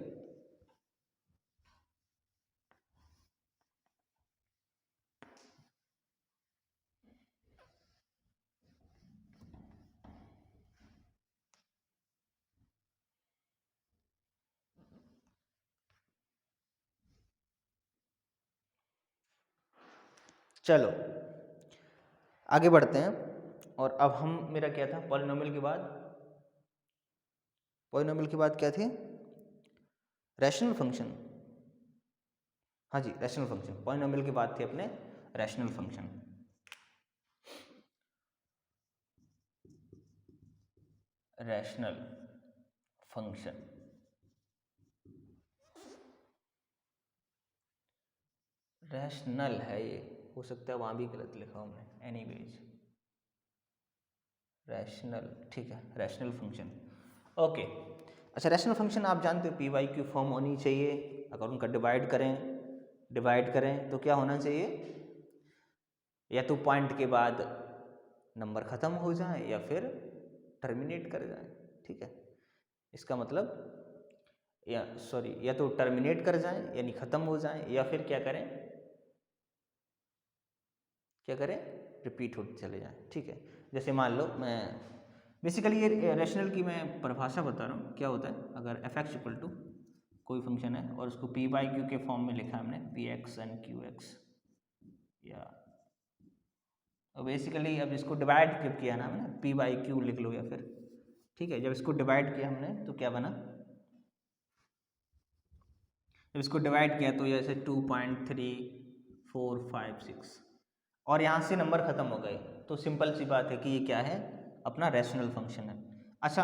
चलो आगे बढ़ते हैं। और अब हम, मेरा क्या था पॉलिनोमियल के बाद, पॉलिनोमियल के बाद क्या थे, रैशनल फंक्शन। हाँ जी, रैशनल फंक्शन, पॉलिनोमियल के बाद थे अपने rational function. Rational function, rational है ये, हो सकता है वहाँ भी गलत लिखा हो हमने, एनीवेज रैशनल, ठीक है, रैशनल फंक्शन, ओके। अच्छा, रैशनल फंक्शन आप जानते हो पी वाई क्यू फॉर्म होनी चाहिए। अगर उनका डिवाइड करें तो क्या होना चाहिए, या तो पॉइंट के बाद नंबर ख़त्म हो जाए या फिर टर्मिनेट कर जाए, ठीक है। इसका मतलब या तो टर्मिनेट कर जाए यानी ख़त्म हो जाए, या फिर क्या करें, रिपीट होते चले जाएं, ठीक है। जैसे मान लो, मैं बेसिकली ये रैशनल की मैं परिभाषा बता रहा हूँ, क्या होता है, अगर एफ एक्स इक्वल टू कोई फंक्शन है और उसको पी बाई क्यू के फॉर्म में लिखा है हमने, P x and Q x, या बेसिकली अब इसको डिवाइड किया ना हमने, पी बाई क्यू लिख लो या फिर, ठीक है। जब इसको डिवाइड किया हमने तो क्या बना, जब इसको डिवाइड किया तो जैसे 2.3456 और यहाँ से नंबर ख़त्म हो गए, तो सिंपल सी बात है कि ये क्या है, अपना रैशनल फंक्शन है। अच्छा,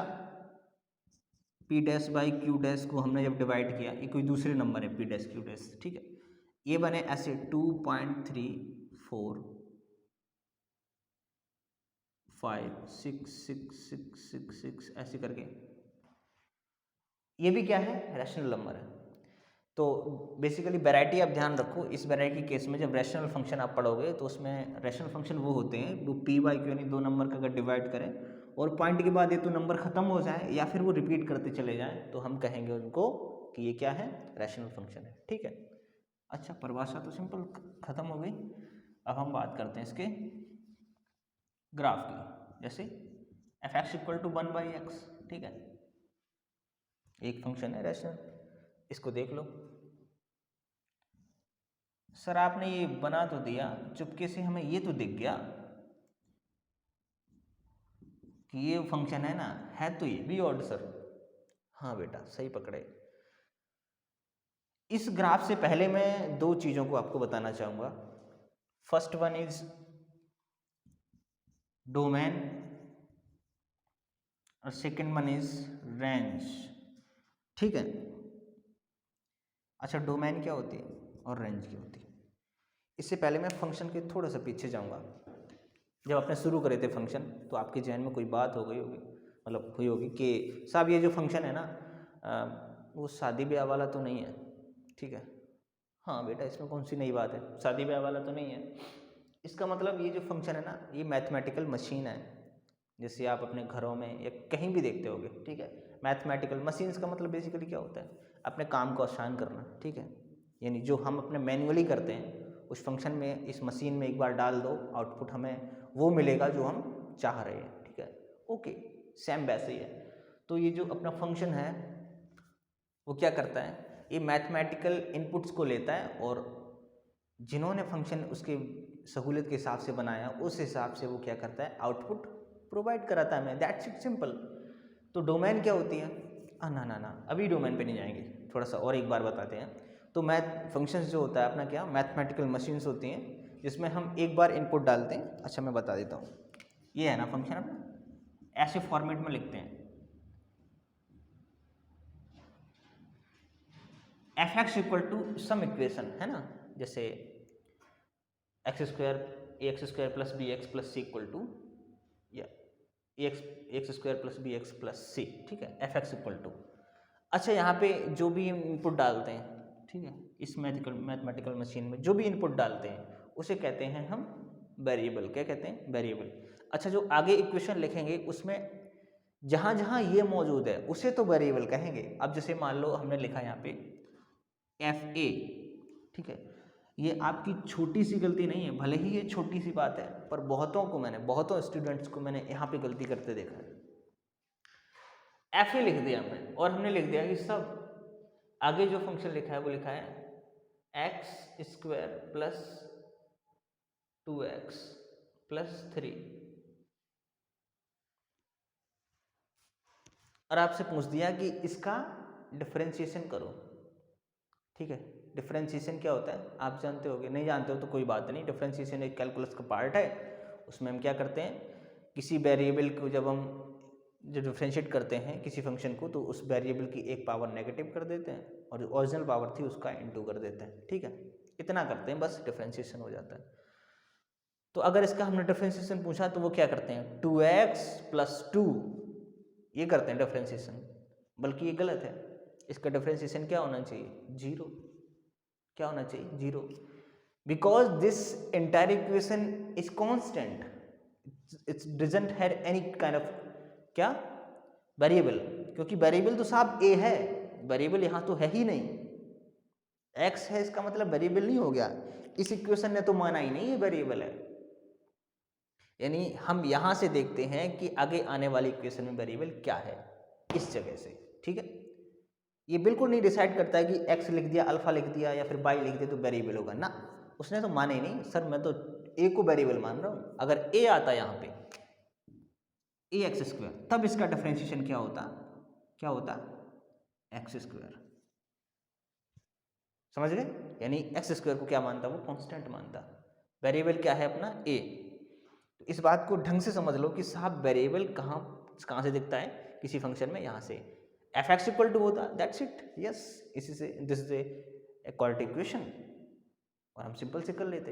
P dash by Q dash को हमने जब डिवाइड किया, ये कोई दूसरे नंबर है पी डैश क्यू डैश, ठीक है, ये बने ऐसे 2.34566666 ऐसे करके, ये भी क्या है, रैशनल नंबर है। तो बेसिकली वैरायटी आप ध्यान रखो, इस वैरायटी केस में जब रैशनल फंक्शन आप पढ़ोगे तो उसमें रैशनल फंक्शन वो होते हैं जो पी बाई क्यू यानी दो नंबर का अगर डिवाइड करें और पॉइंट के बाद ये तो नंबर खत्म हो जाए या फिर वो रिपीट करते चले जाएं, तो हम कहेंगे उनको कि ये क्या है, रैशनल फंक्शन है, ठीक है। अच्छा, परिभाषा तो सिंपल खत्म हो गई। अब हम बात करते हैं इसके ग्राफ की। जैसे f x equal to 1/x, ठीक है, एक फंक्शन है रैशनल, इसको देख लो। सर आपने ये बना तो दिया, चुपके से हमें ये तो दिख गया कि ये फंक्शन है ना, है तो ये भी ऑड सर। हाँ बेटा, सही पकड़े। इस ग्राफ से पहले मैं दो चीज़ों को आपको बताना चाहूँगा। फर्स्ट वन इज डोमेन और सेकंड वन इज रेंज, ठीक है। अच्छा, डोमेन क्या होती है और रेंज क्या होती है, इससे पहले मैं फंक्शन के थोड़ा सा पीछे जाऊँगा। जब आपने शुरू करे थे फंक्शन तो आपके जहन में कोई बात हो गई होगी, मतलब हुई होगी कि साहब ये जो फंक्शन है ना, वो शादी ब्याह वाला तो नहीं है, ठीक है। हाँ बेटा, इसमें कौन सी नई बात है, शादी ब्याह वाला तो नहीं है। इसका मतलब ये जो फंक्शन है ना, ये मैथमेटिकल मशीन है, जैसे आप अपने घरों में या कहीं भी देखते होगे, ठीक है। मैथमेटिकल मशीन्स का मतलब बेसिकली क्या होता है, अपने काम को आसान करना, ठीक है। यानी जो हम अपने मैन्युअली करते हैं उस फंक्शन में, इस मशीन में एक बार डाल दो, आउटपुट हमें वो मिलेगा जो हम चाह रहे हैं, ठीक है। ओके, सेम वैसे ही है। तो ये जो अपना फंक्शन है वो क्या करता है, ये मैथमेटिकल इनपुट्स को लेता है और जिन्होंने फंक्शन उसके सहूलियत के हिसाब से बनाया उस हिसाब से वो क्या करता है, आउटपुट प्रोवाइड कराता है हमें, दैट्स इट, सिंपल। तो डोमेन क्या होती है, ना ना ना, अभी डोमेन पे नहीं जाएंगे, थोड़ा सा और एक बार बताते हैं। तो मैथ फंक्शंस जो होता है अपना क्या, मैथमेटिकल मशीन्स होती हैं जिसमें हम एक बार इनपुट डालते हैं। अच्छा, मैं बता देता हूँ, ये है ना फंक्शन, अपना ऐसे फॉर्मेट में लिखते हैं, F x equal to some equation, है ना, जैसे X square A X square plus B X plus C equal to x square plus B X plus C, ठीक है, एफ एक्स इक्वल टू। अच्छा यहाँ पे जो भी इनपुट डालते हैं, ठीक है, इस मैथमेटिकल मशीन में जो भी इनपुट डालते हैं उसे कहते हैं हम वेरिएबल। क्या कहते हैं? वेरिएबल। अच्छा जो आगे इक्वेशन लिखेंगे उसमें जहाँ जहाँ ये मौजूद है उसे तो वेरिएबल कहेंगे। अब जैसे मान लो हमने लिखा यहाँ पे एफ ए, ठीक है, ये आपकी छोटी सी गलती नहीं है, भले ही ये छोटी सी बात है, पर बहुतों स्टूडेंट्स को मैंने यहाँ पे गलती करते देखा है। एफ ए लिख दिया हमने और हमने लिख दिया कि सब आगे जो फंक्शन लिखा है वो लिखा है x square plus 2x plus 3, और आपसे पूछ दिया कि इसका डिफरेंशिएशन करो। ठीक है, डिफरेंशिएशन क्या होता है आप जानते होगे, नहीं जानते हो तो कोई बात नहीं। डिफरेंशिएशन एक कैलकुलस का पार्ट है। उसमें हम क्या करते हैं, किसी वेरिएबल को जब हम डिफरेंशिएट करते हैं किसी फंक्शन को, तो उस वेरिएबल की एक पावर नेगेटिव कर देते हैं और जो ओरिजिनल पावर थी उसका इनटू कर देते हैं। ठीक है, इतना करते हैं, बस डिफरेंशिएशन हो जाता है। तो अगर इसका हमने डिफरेंशिएशन पूछा तो वो क्या करते हैं, 2x प्लस 2 ये करते हैं डिफरेंशिएशन, बल्कि ये गलत है। इसका डिफरेंशिएशन क्या होना चाहिए, 0। क्या होना चाहिए, 0, because this entire equation is constant, it's doesn't have any kind of क्या वेरिएबल, क्योंकि वेरिएबल तो साहब a है, वेरिएबल यहाँ तो है ही नहीं। x है, इसका मतलब वेरिएबल नहीं हो गया। इस इक्वेशन ने तो माना ही नहीं ये वेरिएबल है। यानी हम यहां से देखते हैं कि आगे आने वाली इक्वेशन में वेरिएबल क्या है, इस जगह से। ठीक है, ये बिल्कुल नहीं डिसाइड करता है कि x लिख दिया, अल्फा लिख दिया या फिर y लिख दिया तो वेरिएबल होगा ना, उसने तो माने ही नहीं। सर मैं तो a को वेरिएबल मान रहा हूं। अगर a आता यहाँ पे ए एक्स स्क्वायर, तब इसका डिफरेंशिएशन क्या होता, एक्स स्क्वायर। समझ गए? यानी एक्स स्क्वायर को क्या मानता, वो कांस्टेंट मानता। वेरिएबल क्या है अपना a। तो इस बात को ढंग से समझ लो कि साहब वेरिएबल कहाँ से दिखता है किसी फंक्शन में, यहाँ से एफ एक्स इक्वल टू होता, दैट्स इट। यस, इसी से this is a quadratic equation, और हम सिंपल से कर लेते।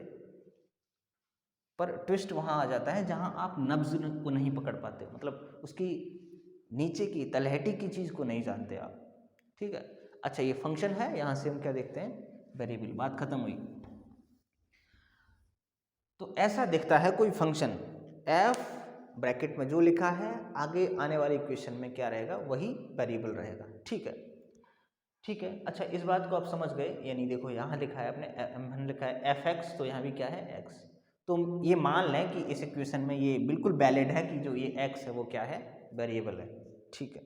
पर ट्विस्ट वहाँ आ जाता है जहाँ आप नब्ज को नहीं पकड़ पाते, मतलब उसकी नीचे की तलहटी की चीज़ को नहीं जानते आप। ठीक है, अच्छा ये फंक्शन है, यहाँ से हम क्या देखते हैं, वेरिएबल। बात खत्म हुई। तो ऐसा दिखता है कोई फंक्शन, f ब्रैकेट में जो लिखा है आगे आने वाली इक्वेशन में क्या रहेगा, वही वेरिएबल रहेगा। ठीक है, ठीक है। अच्छा इस बात को आप समझ गए, यानी देखो यहाँ लिखा है हमने लिखा है fx, तो यहाँ भी क्या है x। तो ये मान लें कि इस इक्वेशन में ये बिल्कुल वैलिड है कि जो ये x है वो क्या है, वेरिएबल है। ठीक है,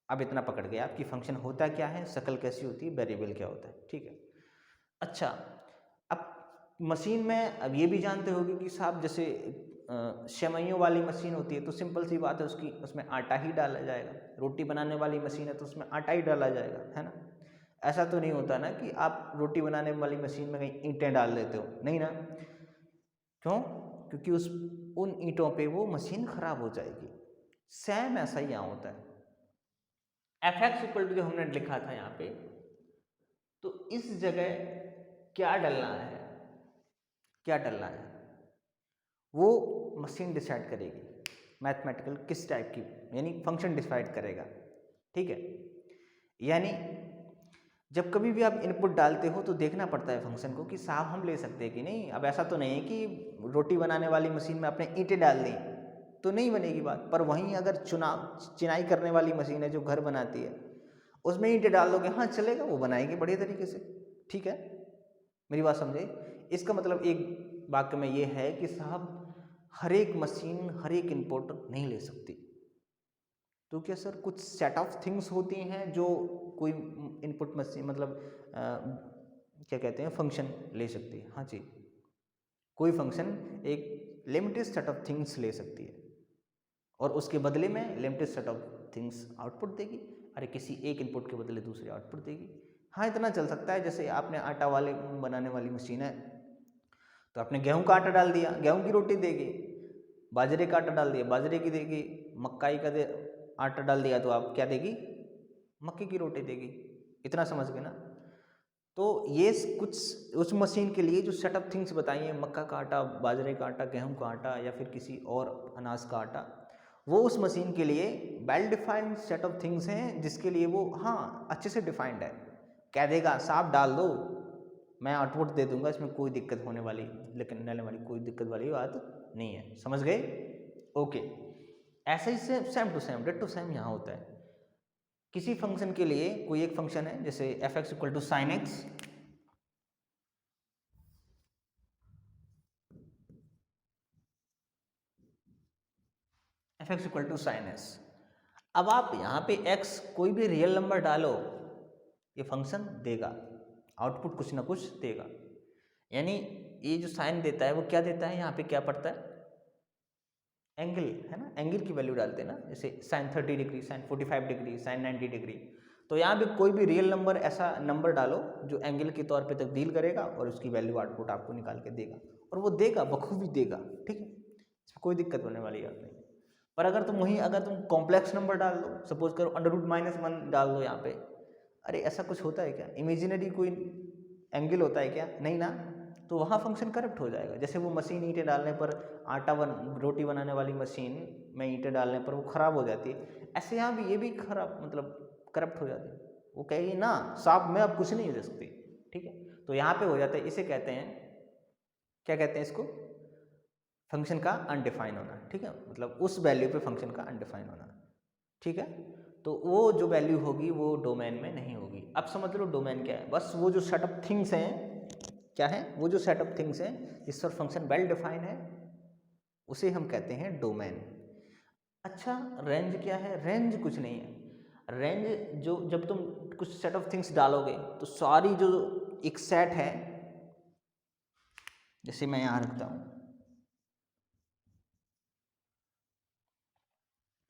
अब इतना पकड़ गया आपकी फंक्शन होता क्या है, शक्ल कैसी होती है, वेरिएबल क्या होता है। ठीक है, अच्छा अब मशीन में अब ये भी जानते होगे कि साहब जैसे सेवइयों वाली मशीन होती है तो सिंपल सी बात है, उसमें आटा ही डाला जाएगा। रोटी बनाने वाली मशीन है तो उसमें आटा ही डाला जाएगा, है ना। ऐसा तो नहीं होता ना कि आप रोटी बनाने वाली मशीन में कहीं ईंटें डाल देते हो, नहीं ना। क्यों? क्योंकि उन ईंटों पे वो मशीन खराब हो जाएगी। सेम ऐसा ही यहाँ होता है। एफ एक्स इक्वल टू जो हमने लिखा था यहाँ पे, तो इस जगह क्या डलना है, वो मशीन डिसाइड करेगी। मैथमेटिकल किस टाइप की, यानी फंक्शन डिसाइड करेगा। ठीक है, यानी जब कभी भी आप इनपुट डालते हो तो देखना पड़ता है फंक्शन को कि साहब हम ले सकते हैं कि नहीं। अब ऐसा तो नहीं है कि रोटी बनाने वाली मशीन में आपने ईंटें डाल दी तो नहीं बनेगी बात। पर वहीं अगर चिनाई करने वाली मशीन है जो घर बनाती है, उसमें ईंटें डाल दोगे, हाँ चलेगा, वो बनाएगी बढ़िया तरीके से। ठीक है, मेरी बात समझे। इसका मतलब एक वाक्य में ये है कि साहब हर एक मशीन हर एक इनपुट नहीं ले सकती। तो क्या सर कुछ सेट ऑफ थिंग्स होती हैं जो कोई इनपुट मशीन मतलब क्या कहते हैं फंक्शन ले सकती है। हाँ जी, कोई फंक्शन एक लिमिटेड सेट ऑफ थिंग्स ले सकती है और उसके बदले में limited set of things output देगी। अरे किसी एक इनपुट के बदले दूसरे आउटपुट देगी। हाँ इतना चल सकता है, जैसे आपने आटा वाले बनाने वाली मशीन है तो आपने गेहूं का आटा डाल दिया, गेहूं की रोटी देगी। बाजरे का आटा डाल दिया, बाजरे की देगी। मक्काई का आटा डाल दिया तो आप क्या देगी, मक्के की रोटी देगी। इतना समझ गए ना। तो ये कुछ उस मशीन के लिए जो सेट ऑफ थिंग्स बताई हैं, मक्का का आटा, बाजरे का आटा, गेहूं का आटा या फिर किसी और अनाज का आटा, वो उस मशीन के लिए well defined set of things हैं जिसके लिए वो हाँ अच्छे से डिफाइंड है। कह देगा साफ डाल दो, मैं आउटपुट दे दूंगा, इसमें कोई दिक्कत होने वाली लेकिन लेने वाली कोई दिक्कत वाली बात नहीं है। समझ गए? ओके। ऐसे ही same to same ditto same यहाँ होता है। किसी फंक्शन के लिए कोई एक फंक्शन है जैसे f x equal to sine x, f x equal to sine s. अब आप यहाँ पे x कोई भी रियल नंबर डालो, ये फंक्शन देगा आउटपुट, कुछ ना कुछ देगा। यानी ये जो साइन देता है वो क्या देता है, यहाँ पे क्या पड़ता है, एंगल है ना, एंगल की वैल्यू डालते हैं ना, जैसे sine 30 degree, sine 45 degree, sine 90 degree. तो यहाँ पे कोई भी रियल नंबर ऐसा नंबर डालो जो एंगल के तौर पे तब्दील करेगा और उसकी वैल्यू आउटपुट आपको निकाल के देगा, और वो देगा बखूबी देगा। ठीक है, इसमें कोई दिक्कत होने वाली बात नहीं। पर अगर तुम कॉम्प्लेक्स नंबर डाल दो, सपोज करो √-1 डाल दो यहाँ पे, अरे ऐसा कुछ होता है क्या, इमेजिनरी कोई एंगल होता है क्या, नहीं ना, तो वहाँ फंक्शन करप्ट हो जाएगा। जैसे वो मशीन ईंटें डालने पर रोटी बनाने वाली मशीन में ईंटें डालने पर वो ख़राब हो जाती है, ऐसे यहाँ भी ये भी खराब मतलब करप्ट हो जाती है। वो कहेगी ना साहब मैं अब कुछ नहीं दे सकती। ठीक है, तो यहाँ पे हो जाता है, इसे कहते हैं, क्या कहते हैं इसको, फंक्शन का अनडिफाइन होना। ठीक है, मतलब उस वैल्यू पे फंक्शन का अनडिफाइन होना। ठीक है, तो वो जो वैल्यू होगी वो डोमेन में नहीं होगी। अब समझ लो डोमेन क्या है, बस वो जो सेट ऑफ थिंग्स हैं, क्या है, वो जो सेट ऑफ थिंग्स हैं जिस पर फंक्शन वेल डिफाइन है उसे हम कहते हैं डोमेन। अच्छा, रेंज क्या है, रेंज कुछ नहीं है। रेंज जो जब तुम कुछ सेट ऑफ थिंग्स डालोगे तो सारी जो एक सेट है, जैसे मैं यहाँ रखता हूँ,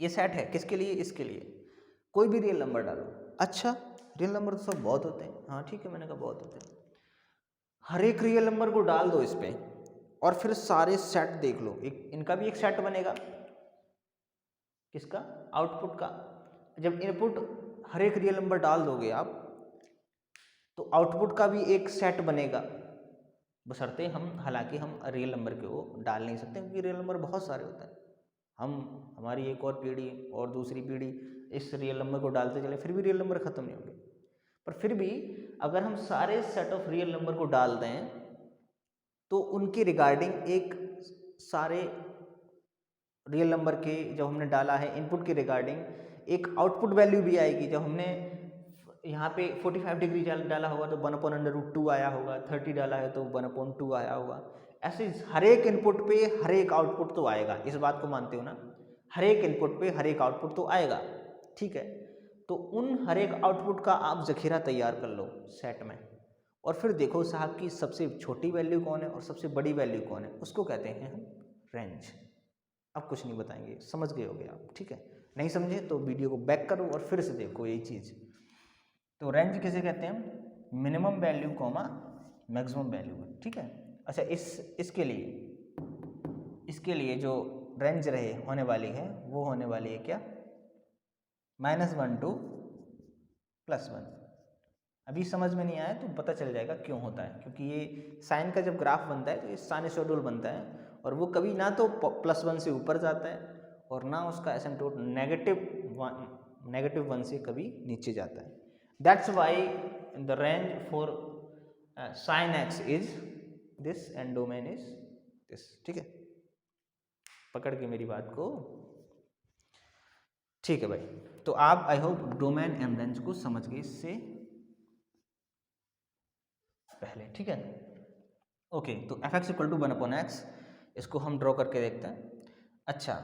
ये सेट है किसके लिए, इसके लिए, कोई भी रियल नंबर डालो। अच्छा, रियल नंबर तो सब बहुत होते हैं, हाँ ठीक है, मैंने कहा बहुत होते हैं। हर एक रियल नंबर को डाल दो इस पे और फिर सारे सेट देख लो, एक इनका भी एक सेट बनेगा, किसका, आउटपुट का। जब इनपुट हर एक रियल नंबर डाल दोगे आप तो आउटपुट का भी एक सेट बनेगा, बशर्ते हम, हालांकि हम रियल नंबर के वो डाल नहीं सकते क्योंकि रियल नंबर बहुत सारे होते हैं। हमारी एक और पीढ़ी और दूसरी पीढ़ी इस रियल नंबर को डालते चले फिर भी रियल नंबर ख़त्म नहीं होंगे। पर फिर भी अगर हम सारे सेट ऑफ रियल नंबर को डाल दें तो उनके रिगार्डिंग एक सारे रियल नंबर के जब हमने डाला है इनपुट के रिगार्डिंग एक आउटपुट वैल्यू भी आएगी। जब हमने यहाँ पे 45 डिग्री डाला होगा तो 1/√2 आया होगा, 30 डाला है तो 1/2 आया होगा। ऐसे हर एक इनपुट पे हर एक आउटपुट तो आएगा, इस बात को मानते हो ना, हर एक इनपुट पे हर एक आउटपुट तो आएगा। ठीक है, तो उन हर एक आउटपुट का आप जखीरा तैयार कर लो सेट में, और फिर देखो साहब की सबसे छोटी वैल्यू कौन है और सबसे बड़ी वैल्यू कौन है, उसको कहते हैं हम रेंज। अब कुछ नहीं बताएंगे, समझ गए होगे आप। ठीक है, नहीं समझे तो वीडियो को बैक करो और फिर से देखो यही चीज़। तो रेंज किसे कहते हैं, minimum value comma maximum value. ठीक है, अच्छा इसके लिए जो रेंज रहे होने वाली है वो होने वाली है क्या, -1 to +1। अभी समझ में नहीं आया तो पता चल जाएगा क्यों होता है, क्योंकि ये साइन का जब ग्राफ बनता है तो ये साइनसॉइडल बनता है और वो कभी ना तो +1 से ऊपर जाता है और ना उसका एसिम्पटोट -1 से कभी नीचे जाता है। That's why the range for sine x is this and domain is this. ठीक है, पकड़ के मेरी बात को। ठीक है भाई, तो आप I hope domain and range को समझ गए इससे पहले। ठीक है, ओके, तो f(x = 1/x), इसको हम ड्रॉ करके देखते हैं। अच्छा,